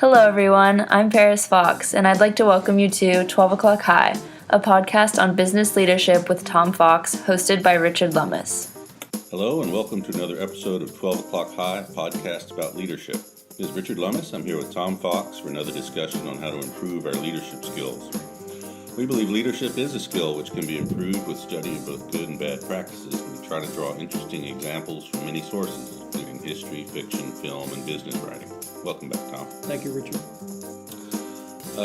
Hello, everyone. I'm Paris Fox, and I'd like to welcome you to 12 O'Clock High, a podcast on business leadership with Tom Fox, hosted by Richard Lummis. Hello, and welcome to another episode of 12 O'Clock High, a podcast about leadership. This is Richard Lummis. I'm here with Tom Fox for another discussion on how to improve our leadership skills. We believe leadership is a skill which can be improved with study of both good and bad practices, and we try to draw interesting examples from many sources, including history, fiction, film, and business writing. Welcome back, Tom. Thank you, Richard.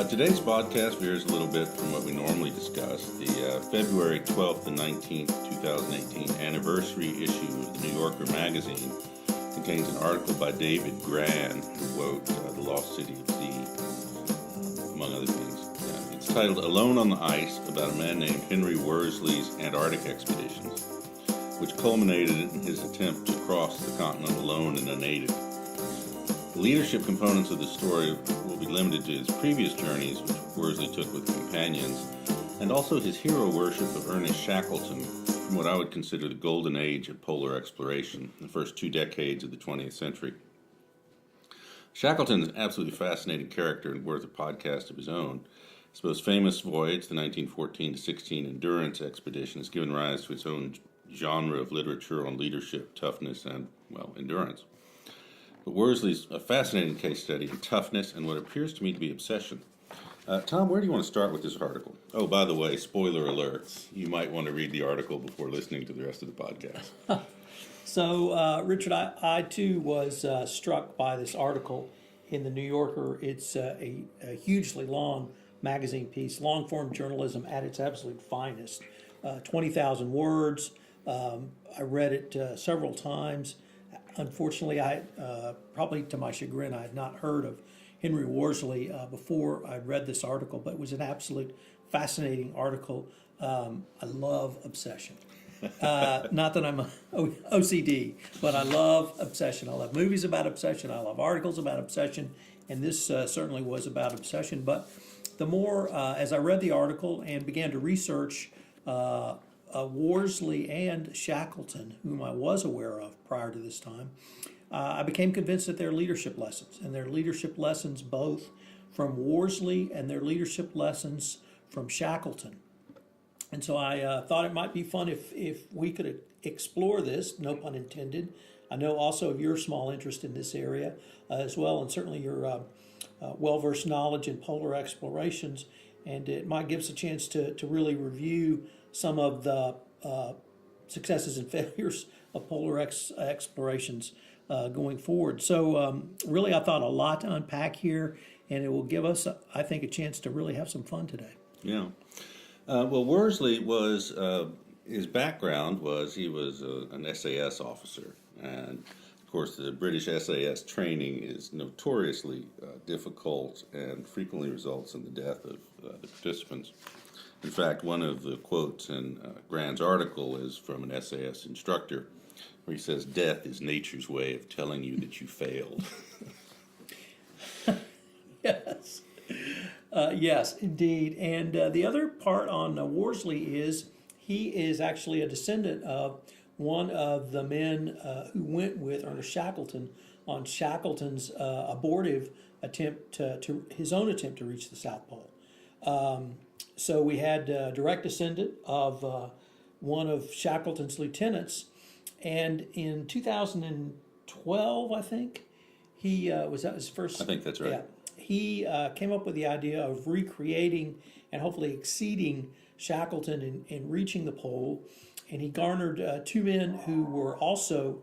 Today's podcast veers a little bit from what we normally discuss. The February 12th and 19th, 2018 anniversary issue of the New Yorker magazine contains an article by David Gran, who wrote The Lost City of Z, among other things. It's titled Alone on the Ice, about a man named Henry Worsley's Antarctic expeditions, which culminated in his attempt to cross the continent alone and unaided. The leadership components of the story will be limited to his previous journeys, which Worsley took with companions, and also his hero worship of Ernest Shackleton from what I would consider the golden age of polar exploration, the first 2 decades of the 20th century. Shackleton is an absolutely fascinating character and worth a podcast of his own. His most famous voyage, the 1914-16 Endurance Expedition, has given rise to its own genre of literature on leadership, toughness, and, endurance. But Worsley's a fascinating case study in toughness and what appears to me to be obsession. Tom, where do you want to start with this article? Oh, by the way, spoiler alert, you might want to read the article before listening to the rest of the podcast. So, Richard, I too was struck by this article in the New Yorker. It's a hugely long magazine piece, long-form journalism at its absolute finest. 20,000 words. I read it several times. Unfortunately, probably to my chagrin, I had not heard of Henry Worsley before I read this article, but it was an absolute fascinating article. I love obsession. Not that I'm OCD, but I love obsession. I love movies about obsession. I love articles about obsession, and this certainly was about obsession. But the more, as I read the article and began to research Worsley and Shackleton, whom I was aware of prior to this time, I became convinced that their leadership lessons, and their leadership lessons both from Worsley and their leadership lessons from Shackleton. And so I thought it might be fun if we could explore this, no pun intended. I know also of your small interest in this area as well, and certainly your well-versed knowledge in polar explorations, and it might give us a chance to really review some of the successes and failures of polar explorations going forward. So really I thought a lot to unpack here, and it will give us, I think, a chance to really have some fun today. Yeah. Well, Worsley was, his background was he was an SAS officer, and of course the British SAS training is notoriously difficult and frequently results in the death of the participants. In fact, one of the quotes in Gran's article is from an SAS instructor, where he says, "Death is nature's way of telling you that you failed." Yes. Yes, indeed. And the other part on Worsley is he is actually a descendant of one of the men who went with Ernest Shackleton on Shackleton's abortive attempt to his own attempt to reach the South Pole. So we had a direct descendant of one of Shackleton's lieutenants, and in 2012, I think, was that his first? I think that's right. Yeah, he came up with the idea of recreating and hopefully exceeding Shackleton in reaching the pole, and he garnered 2 men who were also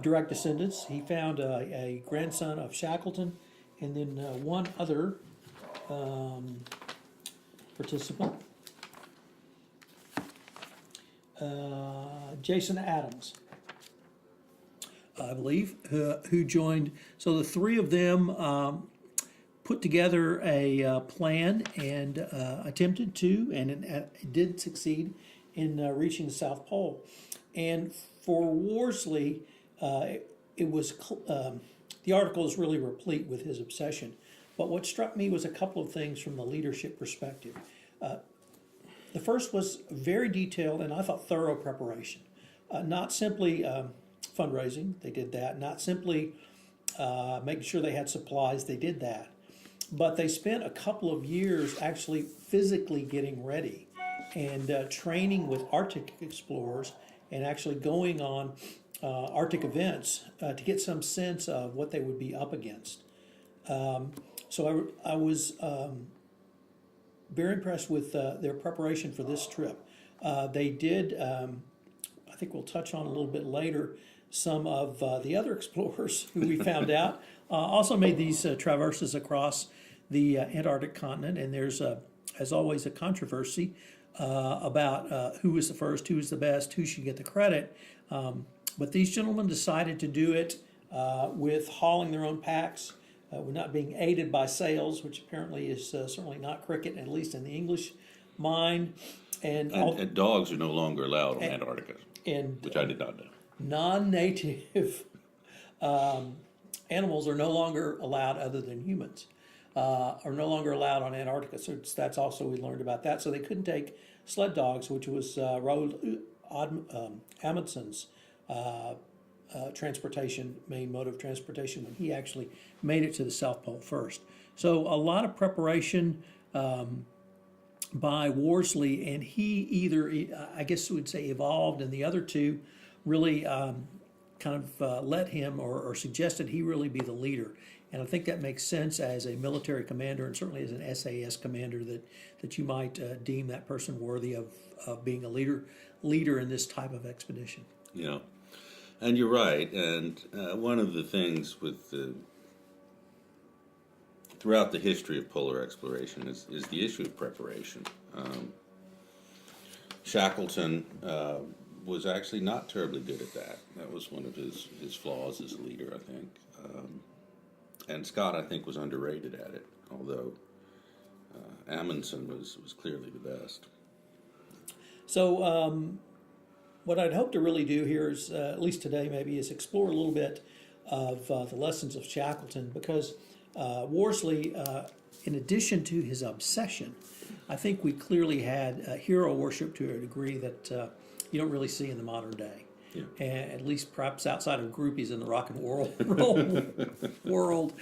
direct descendants. He found a grandson of Shackleton, and then one other participant, Jason Adams, I believe, who joined. So the 3 of them put together a plan and attempted to, and it did succeed in reaching the South Pole. And for Worsley, it was the article is really replete with his obsession. But what struck me was a couple of things from the leadership perspective. The first was very detailed and I thought thorough preparation. Not simply fundraising, they did that. Not simply making sure they had supplies, they did that. But they spent a couple of years actually physically getting ready and training with Arctic explorers and actually going on Arctic events to get some sense of what they would be up against. So I was very impressed with their preparation for this trip. They did, I think we'll touch on a little bit later, some of the other explorers who we found out also made these traverses across the Antarctic continent, and there's, as always, a controversy about who was the first, who was the best, who should get the credit. But these gentlemen decided to do it with hauling their own packs, with not being aided by sails, which apparently is certainly not cricket, at least in the English mind. And dogs are no longer allowed on Antarctica, which I did not know. Non-native animals are no longer allowed, other than humans, are no longer allowed on Antarctica. So that's also, we learned about that. So they couldn't take sled dogs, which was Roald Amundsen's main mode of transportation, when he actually made it to the South Pole first. So a lot of preparation by Worsley, and he either, I guess we would say, evolved, and the other two really kind of let him or suggested he really be the leader. And I think that makes sense as a military commander, and certainly as an SAS commander, that you might deem that person worthy of being a leader in this type of expedition. Yeah, and you're right. And one of the things with throughout the history of polar exploration is the issue of preparation. Shackleton was actually not terribly good at that. That was one of his flaws as a leader, I think. And Scott, I think, was underrated at it, although Amundsen was clearly the best. So what I'd hope to really do here is, at least today maybe, is explore a little bit of the lessons of Shackleton, because Worsley, in addition to his obsession, I think we clearly had hero worship to a degree that you don't really see in the modern day. Yeah. And at least perhaps outside of groupies in the rock and roll world.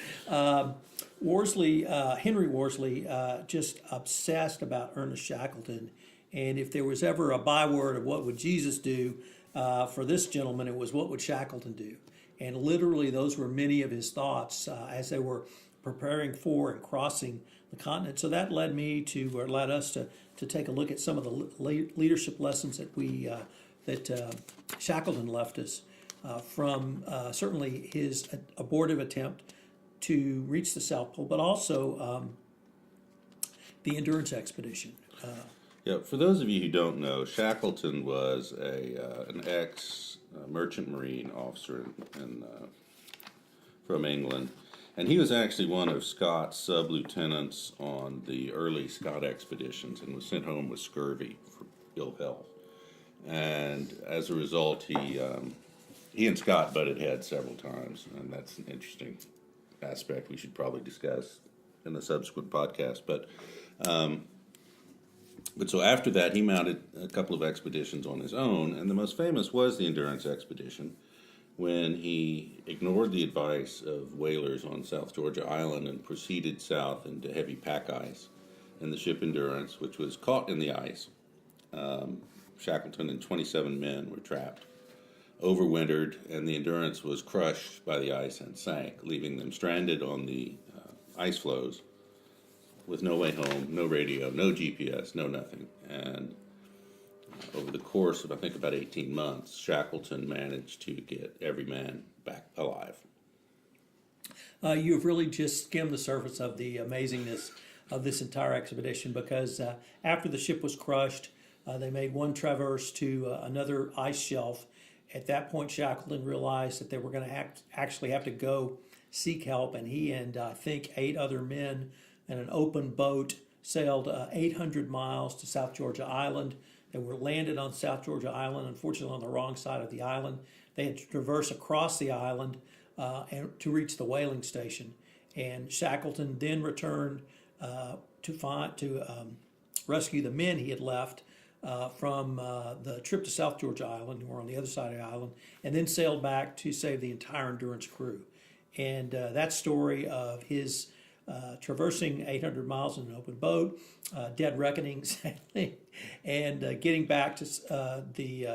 Henry Worsley, just obsessed about Ernest Shackleton. And if there was ever a byword of what would Jesus do, for this gentleman, it was what would Shackleton do. And literally those were many of his thoughts as they were preparing for and crossing the continent. So that led us to take a look at some of the leadership lessons that Shackleton left us from certainly his abortive attempt to reach the South Pole, but also the Endurance expedition. Yeah, for those of you who don't know, Shackleton was an ex-merchant marine officer from England, and he was actually one of Scott's sub-lieutenants on the early Scott expeditions, and was sent home with scurvy for ill health. And as a result, he and Scott butted heads several times, and that's an interesting aspect we should probably discuss in a subsequent podcast. But so after that, he mounted a couple of expeditions on his own, and the most famous was the Endurance expedition, when he ignored the advice of whalers on South Georgia Island and proceeded south into heavy pack ice. And the ship Endurance, which was caught in the ice, Shackleton and 27 men were trapped, overwintered, and the Endurance was crushed by the ice and sank, leaving them stranded on the ice floes with no way home, no radio, no GPS, no nothing. And over the course of, I think, about 18 months, Shackleton managed to get every man back alive. You've really just skimmed the surface of the amazingness of this entire expedition, because after the ship was crushed, they made one traverse to another ice shelf. At that point, Shackleton realized that they were going to actually have to go seek help, and he and I think 8 other men in an open boat sailed 800 miles to South Georgia Island. They were landed on South Georgia Island, unfortunately on the wrong side of the island. They had to traverse across the island and to reach the whaling station. And Shackleton then returned to rescue the men he had left from the trip to South Georgia Island, who were on the other side of the island, and then sailed back to save the entire Endurance crew. And that story of his traversing 800 miles in an open boat, dead reckonings, and getting back to the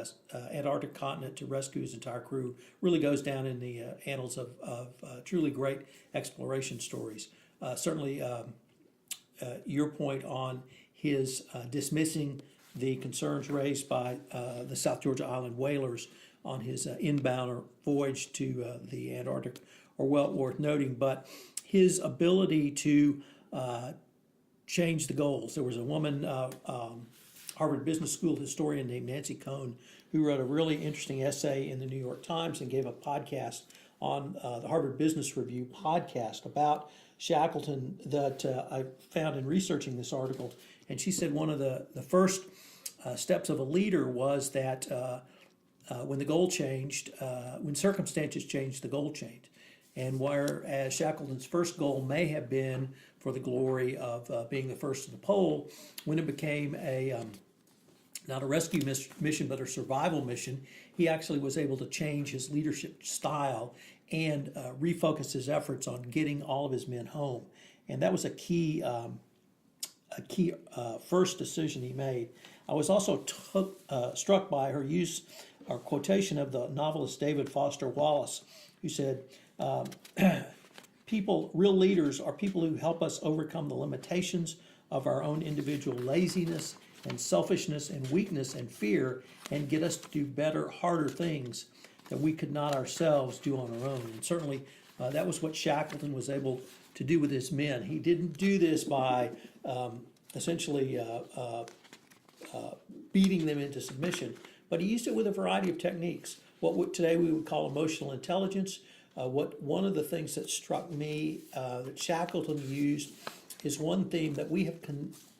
Antarctic continent to rescue his entire crew really goes down in the annals of truly great exploration stories. Certainly, your point on his dismissing the concerns raised by the South Georgia Island whalers on his inbound voyage to the Antarctic are well worth noting, but his ability to change the goals. There was a woman, Harvard Business School historian named Nancy Cohn, who wrote a really interesting essay in the New York Times and gave a podcast on the Harvard Business Review podcast about Shackleton that I found in researching this article. And she said one of the first steps of a leader was that when the goal changed, when circumstances changed, the goal changed. And whereas Shackleton's first goal may have been for the glory of being the first to the pole, when it became not a rescue mission, but a survival mission, he actually was able to change his leadership style and refocus his efforts on getting all of his men home. And that was a key first decision he made. I was also struck by her use or quotation of the novelist David Foster Wallace, who said, real leaders are people who help us overcome the limitations of our own individual laziness and selfishness and weakness and fear and get us to do better, harder things that we could not ourselves do on our own. And certainly that was what Shackleton was able to do with his men. He didn't do this by essentially beating them into submission, but he used it with a variety of techniques. What today we would call emotional intelligence. One of the things that struck me that Shackleton used is one theme that we have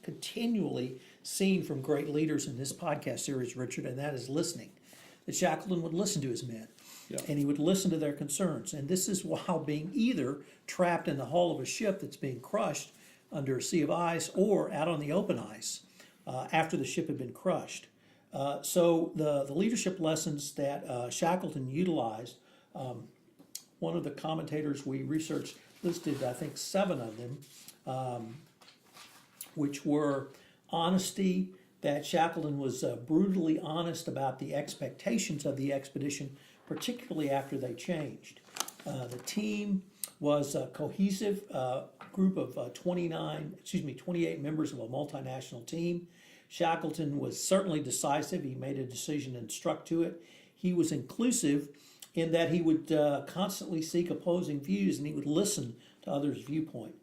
continually seen from great leaders in this podcast series, Richard, and that is listening. That Shackleton would listen to his men, and he would listen to their concerns. And this is while being either trapped in the hull of a ship that's being crushed under a sea of ice or out on the open ice after the ship had been crushed. So the leadership lessons that Shackleton utilized, one of the commentators we researched listed, I think, 7 of them, which were honesty, that Shackleton was brutally honest about the expectations of the expedition, particularly after they changed. The team was a cohesive group of 28 members of a multinational team. Shackleton was certainly decisive. He made a decision and stuck to it. He was inclusive in that he would constantly seek opposing views and he would listen to others' viewpoint.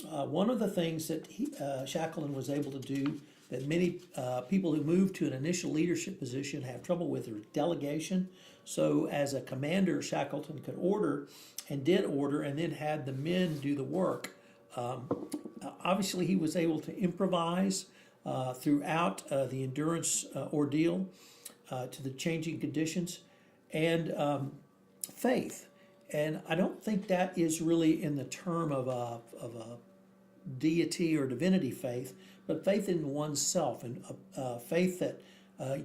One of the things that Shackleton was able to do that many people who move to an initial leadership position have trouble with is delegation. So as a commander, Shackleton could order and did order and then had the men do the work. Obviously, he was able to improvise throughout the endurance ordeal to the changing conditions, and faith. And I don't think that is really in the term of a deity or divinity faith, but faith in oneself, and faith that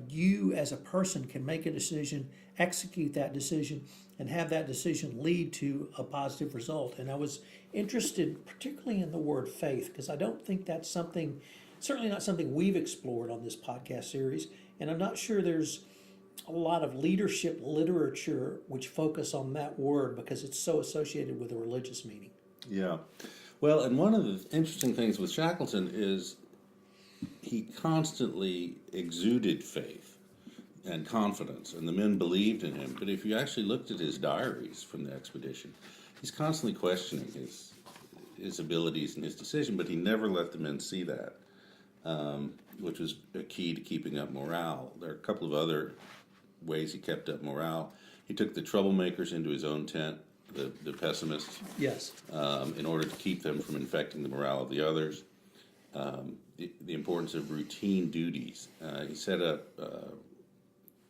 you as a person can make a decision, execute that decision, and have that decision lead to a positive result. And I was interested particularly in the word faith, because I don't think that's something, certainly not something we've explored on this podcast series, and I'm not sure there's a lot of leadership literature which focus on that word because it's so associated with a religious meaning. Yeah. Well, and one of the interesting things with Shackleton is he constantly exuded faith and confidence, and the men believed in him. But if you actually looked at his diaries from the expedition, he's constantly questioning his abilities and his decision, but he never let the men see that, which was a key to keeping up morale. There are a couple of other ways he kept up morale. He took the troublemakers into his own tent, the pessimists, Yes. in order to keep them from infecting the morale of the others. The importance of routine duties. He set up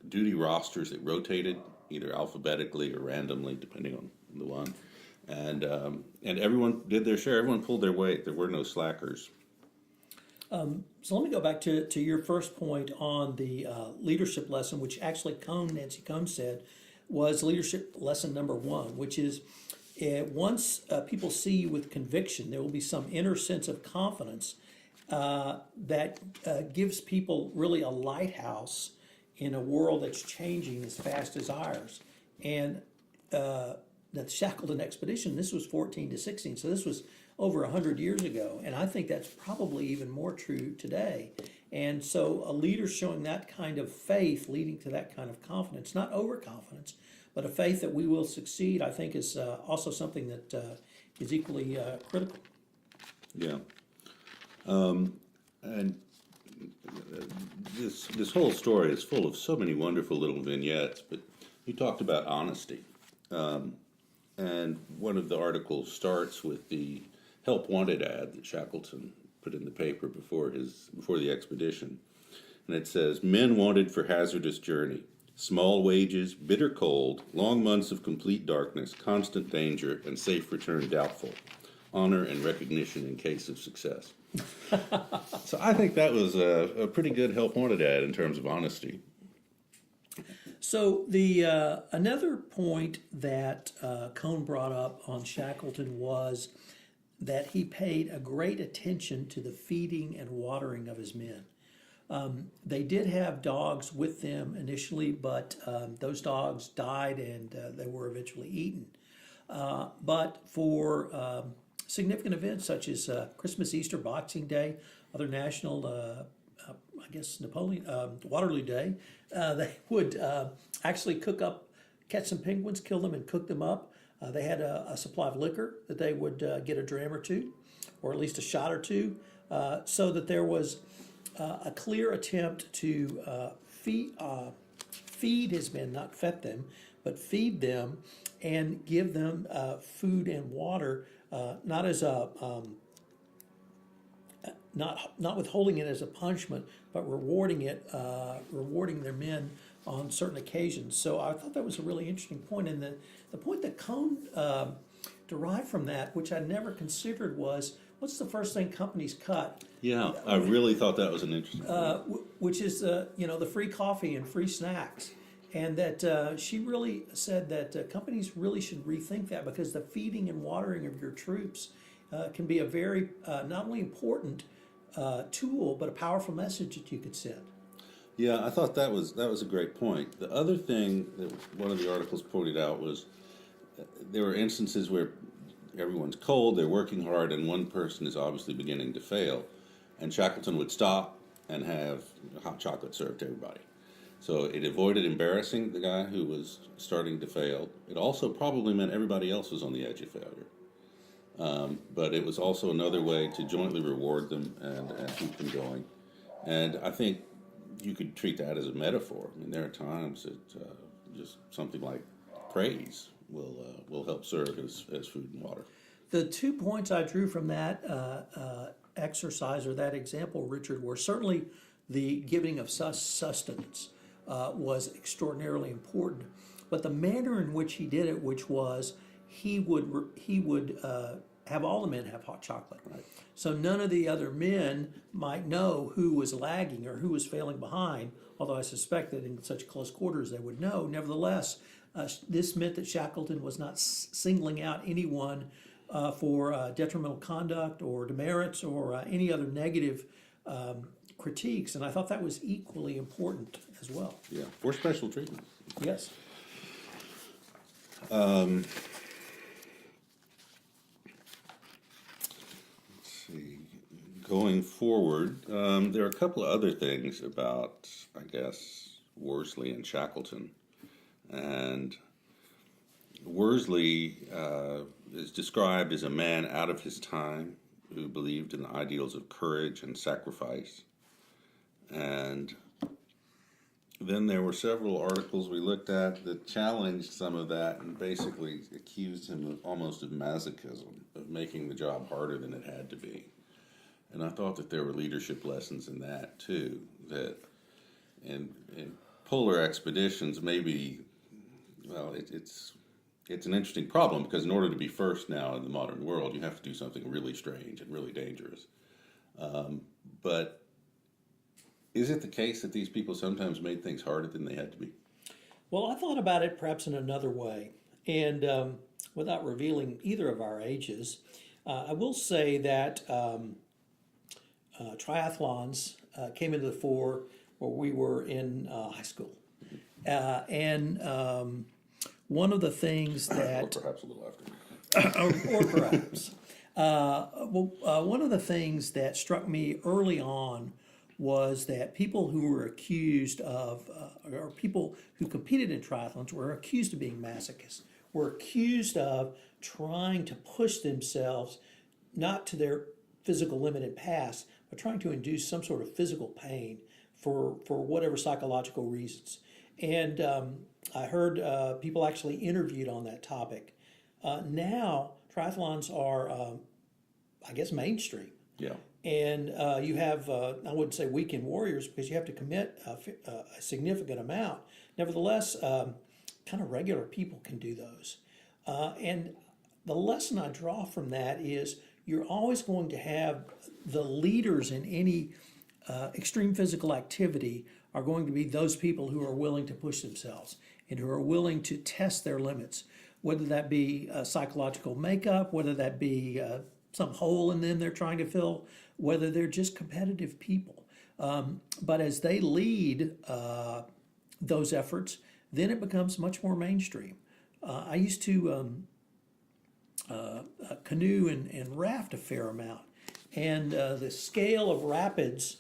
duty rosters that rotated either alphabetically or randomly, depending on the one. And everyone did their share. Everyone pulled their weight. There were no slackers. So let me go back to your first point on the leadership lesson, which actually Nancy Cohn said was leadership lesson number 1, which is once people see you with conviction, there will be some inner sense of confidence that gives people really a lighthouse in a world that's changing as fast as ours. And the Shackleton expedition, this was 14 to 16, so this was over 100 years ago, and I think that's probably even more true today. And so a leader showing that kind of faith, leading to that kind of confidence, not overconfidence, but a faith that we will succeed, I think is also something that is equally critical. Yeah. And this whole story is full of so many wonderful little vignettes, but you talked about honesty. And one of the articles starts with the help wanted ad that Shackleton put in the paper before the expedition. And it says, "Men wanted for hazardous journey, small wages, bitter cold, long months of complete darkness, constant danger, and safe return doubtful. Honor and recognition in case of success." So I think that was a pretty good help wanted ad in terms of honesty. So the another point that Cohn brought up on Shackleton was that he paid a great attention to the feeding and watering of his men. They did have dogs with them initially, but those dogs died and they were eventually eaten. But for significant events such as Christmas, Easter, Boxing Day, other national, I guess Waterloo Day, they would actually catch some penguins, kill them, and cook them up. They had a supply of liquor that they would get a dram or two, or at least a shot or two, so that there was a clear attempt to feed his men, not fet them, but feed them and give them food and water, not as a not withholding it as a punishment, but rewarding their men on certain occasions. So I thought that was a really interesting point. And the point that Cohn derived from that, which I never considered, was what's the first thing companies cut? Yeah, I really thought that was an interesting point. Which is the free coffee and free snacks. And that she really said that companies really should rethink that, because the feeding and watering of your troops can be a very not only important tool, but a powerful message that you could send. Yeah, I thought that was a great point. The other thing that one of the articles pointed out was there were instances where everyone's cold, they're working hard, and one person is obviously beginning to fail, and Shackleton would stop and have hot chocolate served to everybody. So it avoided embarrassing the guy who was starting to fail. It also probably meant everybody else was on the edge of failure. But it was also another way to jointly reward them and keep them going. And I think you could treat that as a metaphor. I mean, there are times that just something like praise will help serve as food and water. The 2 points I drew from that exercise or that example, Richard, were certainly the giving of sustenance was extraordinarily important, but the manner in which he did it, which was he would have all the men have hot chocolate. Right. So none of the other men might know who was lagging or who was failing behind, although I suspect that in such close quarters they would know. Nevertheless, this meant that Shackleton was not singling out anyone for detrimental conduct or demerits or any other negative critiques, and I thought that was equally important as well. Yeah, for special treatment. Yes. Going forward, there are a couple of other things about, I guess, Worsley and Shackleton. And Worsley is described as a man out of his time who believed in the ideals of courage and sacrifice. And then there were several articles we looked at that challenged some of that and basically accused him almost of masochism, of making the job harder than it had to be. And I thought that there were leadership lessons in that too, that in polar expeditions, maybe, well, it's an interesting problem, because in order to be first now in the modern world, you have to do something really strange and really dangerous. But is it the case that these people sometimes made things harder than they had to be? Well, I thought about it perhaps in another way, And without revealing either of our ages, I will say that triathlons came into the fore where we were in high school. And one of the things Or that, perhaps a little after. or perhaps, one of the things that struck me early on was that people who were accused of, or people who competed in triathlons were accused of being masochists, were accused of trying to push themselves not to their physical limit and pass, but trying to induce some sort of physical pain for whatever psychological reasons. And I heard people actually interviewed on that topic. Now, triathlons are, I guess, mainstream. Yeah. And you have, I wouldn't say weekend warriors because you have to commit a significant amount. Nevertheless, kind of regular people can do those. And the lesson I draw from that is you're always going to have the leaders in any extreme physical activity are going to be those people who are willing to push themselves and who are willing to test their limits, whether that be psychological makeup, whether that be some hole in them they're trying to fill, whether they're just competitive people. But as they lead those efforts, then it becomes much more mainstream. I used to canoe and raft a fair amount, and the scale of rapids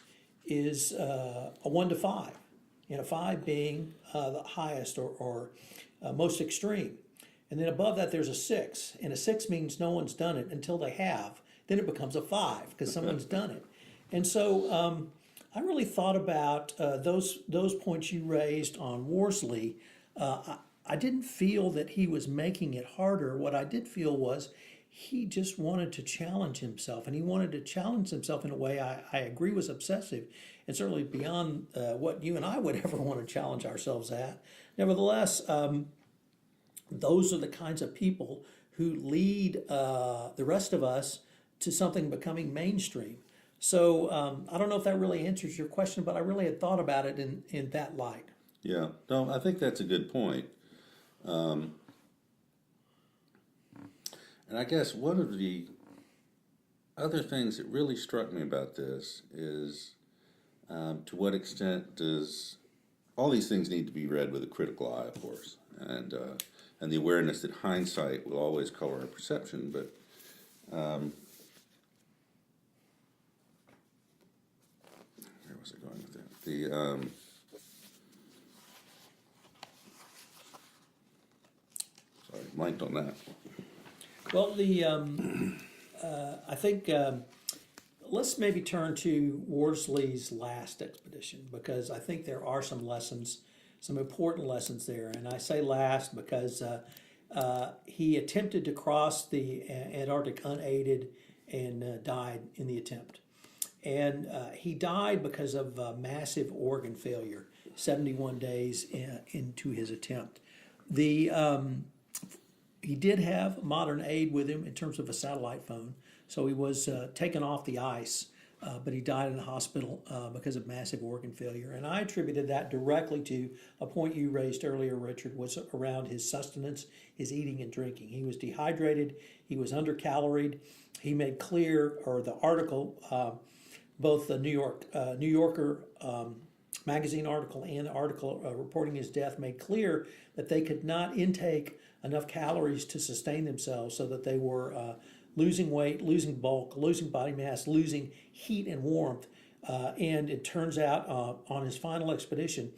is a 1 to 5, and a 5 being the highest or most extreme. And then above that there's a 6, and a 6 means no one's done it until they have. Then it becomes a 5 because someone's done it. And so I really thought about those points you raised on Worsley. I didn't feel that he was making it harder. What I did feel was he just wanted to challenge himself, and he wanted to challenge himself in a way I agree was obsessive, and certainly beyond what you and I would ever want to challenge ourselves at. Nevertheless, those are the kinds of people who lead the rest of us to something becoming mainstream. So I don't know if that really answers your question, but I really had thought about it in that light. Yeah, no, I think that's a good point. And I guess one of the other things that really struck me about this is to what extent does all these things need to be read with a critical eye, of course, and the awareness that hindsight will always color our perception, but where was I going with that? Sorry, blanked on that. Well, I think let's maybe turn to Worsley's last expedition, because I think there are some lessons, some important lessons there. And I say last because he attempted to cross the Antarctic unaided and died in the attempt. And he died because of massive organ failure 71 days into his attempt. He did have modern aid with him in terms of a satellite phone, so he was taken off the ice, but he died in the hospital because of massive organ failure. And I attributed that directly to a point you raised earlier, Richard, was around his sustenance, his eating and drinking. He was dehydrated, he was undercaloried. He made clear, or the article, both the New Yorker magazine article and the article reporting his death made clear that they could not intake enough calories to sustain themselves, so that they were losing weight, losing bulk, losing body mass, losing heat and warmth. And it turns out on his final expedition,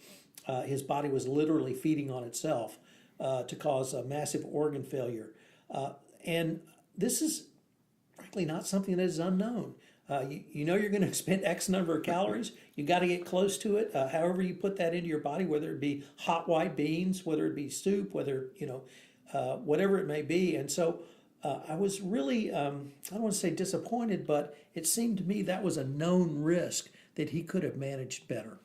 his body was literally feeding on itself to cause a massive organ failure. And this is frankly not something that is unknown. You know you're going to expend X number of calories. You got to get close to it. However you put that into your body, whether it be hot white beans, whether it be soup, whether whatever it may be. And so I was really, I don't want to say disappointed, but it seemed to me that was a known risk that he could have managed better.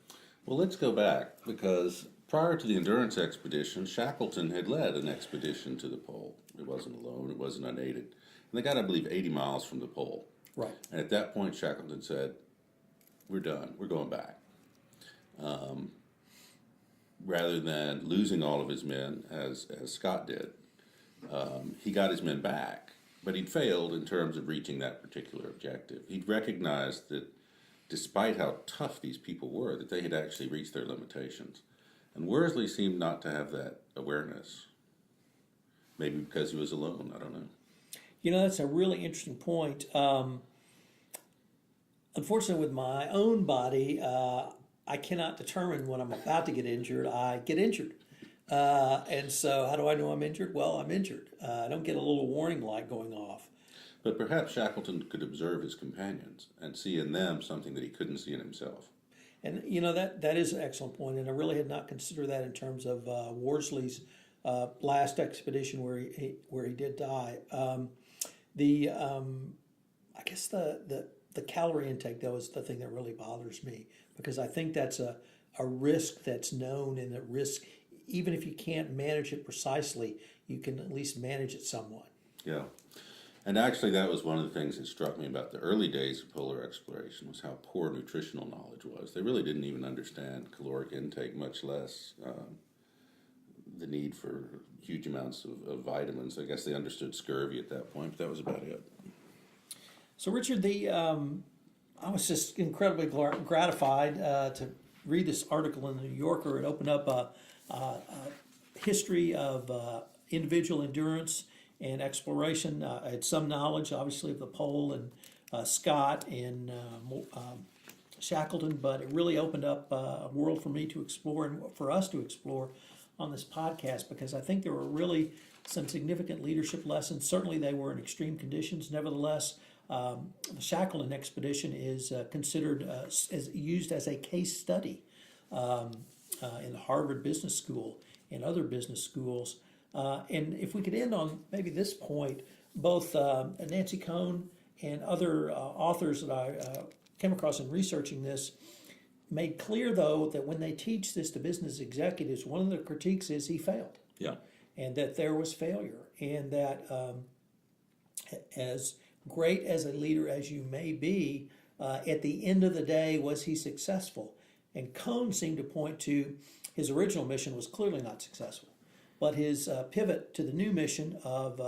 Well, let's go back, because prior to the endurance expedition, Shackleton had led an expedition to the pole. It wasn't alone, it wasn't unaided. And they got, I believe, 80 miles from the pole. Right. And at that point, Shackleton said, we're done, we're going back. Rather than losing all of his men, as Scott did. he got his men back, but he'd failed in terms of reaching that particular objective. He'd recognized that despite how tough these people were, that they had actually reached their limitations. And Worsley seemed not to have that awareness. Maybe because he was alone, I don't know. That's a really interesting point. Unfortunately, with my own body, I cannot determine when I'm about to get injured. I get injured. And so how do I know I'm injured? Well, I'm injured. I don't get a little warning light going off. But perhaps Shackleton could observe his companions and see in them something that he couldn't see in himself. And that is an excellent point, and I really had not considered that in terms of Worsley's last expedition where he did die. I guess the calorie intake, though, is the thing that really bothers me, because I think that's a risk that's known, and that risk, even if you can't manage it precisely, you can at least manage it somewhat. Yeah. And actually, that was one of the things that struck me about the early days of polar exploration, was how poor nutritional knowledge was. They really didn't even understand caloric intake, much less the need for huge amounts of vitamins. I guess they understood scurvy at that point, but that was about it. So, Richard, I was just incredibly gratified to read this article in the New Yorker. It opened up a history of individual endurance and exploration. I had some knowledge, obviously, of the pole and Scott and Shackleton, but it really opened up a world for me to explore and for us to explore on this podcast, because I think there were really some significant leadership lessons. Certainly they were in extreme conditions. Nevertheless, the Shackleton expedition is considered used as a case study in the Harvard Business School and other business schools. And if we could end on maybe this point, both Nancy Cohn and other authors that I came across in researching this made clear, though, that when they teach this to business executives, one of the critiques is he failed. Yeah. And that there was failure, and that as great as a leader as you may be, at the end of the day, was he successful? And Cohn seemed to point to his original mission was clearly not successful. But his pivot to the new mission of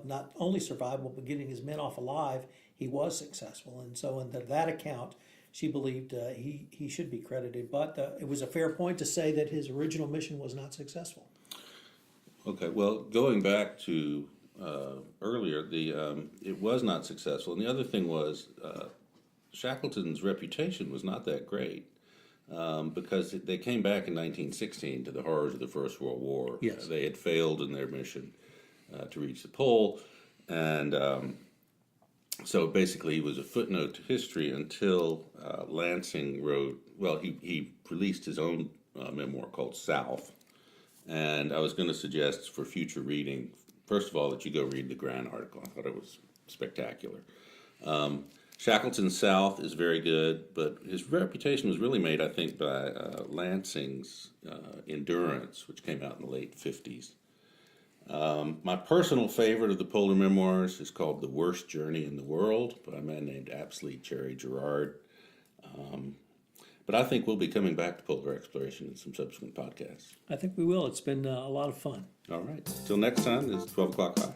not only survival, but getting his men off alive, he was successful. And so in that account, she believed he should be credited. But it was a fair point to say that his original mission was not successful. Okay, well, going back to earlier, it was not successful. And the other thing was Shackleton's reputation was not that great. Because they came back in 1916 to the horrors of the First World War. Yes. They had failed in their mission to reach the pole, and so basically he was a footnote to history until Lansing wrote, well, he released his own memoir called South, and I was going to suggest for future reading, first of all, that you go read the Grant article. I thought it was spectacular. Shackleton's South is very good, but his reputation was really made, I think, by Lansing's Endurance, which came out in the late 50s. My personal favorite of the polar memoirs is called The Worst Journey in the World by a man named Apsley Cherry Gerard. But I think we'll be coming back to polar exploration in some subsequent podcasts. I think we will. It's been a lot of fun. All right. Till next time, it's 12 o'clock high.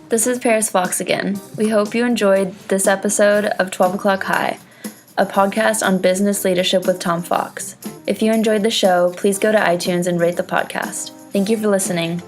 This is Paris Fox again. We hope you enjoyed this episode of 12 O'Clock High, a podcast on business leadership with Tom Fox. If you enjoyed the show, please go to iTunes and rate the podcast. Thank you for listening.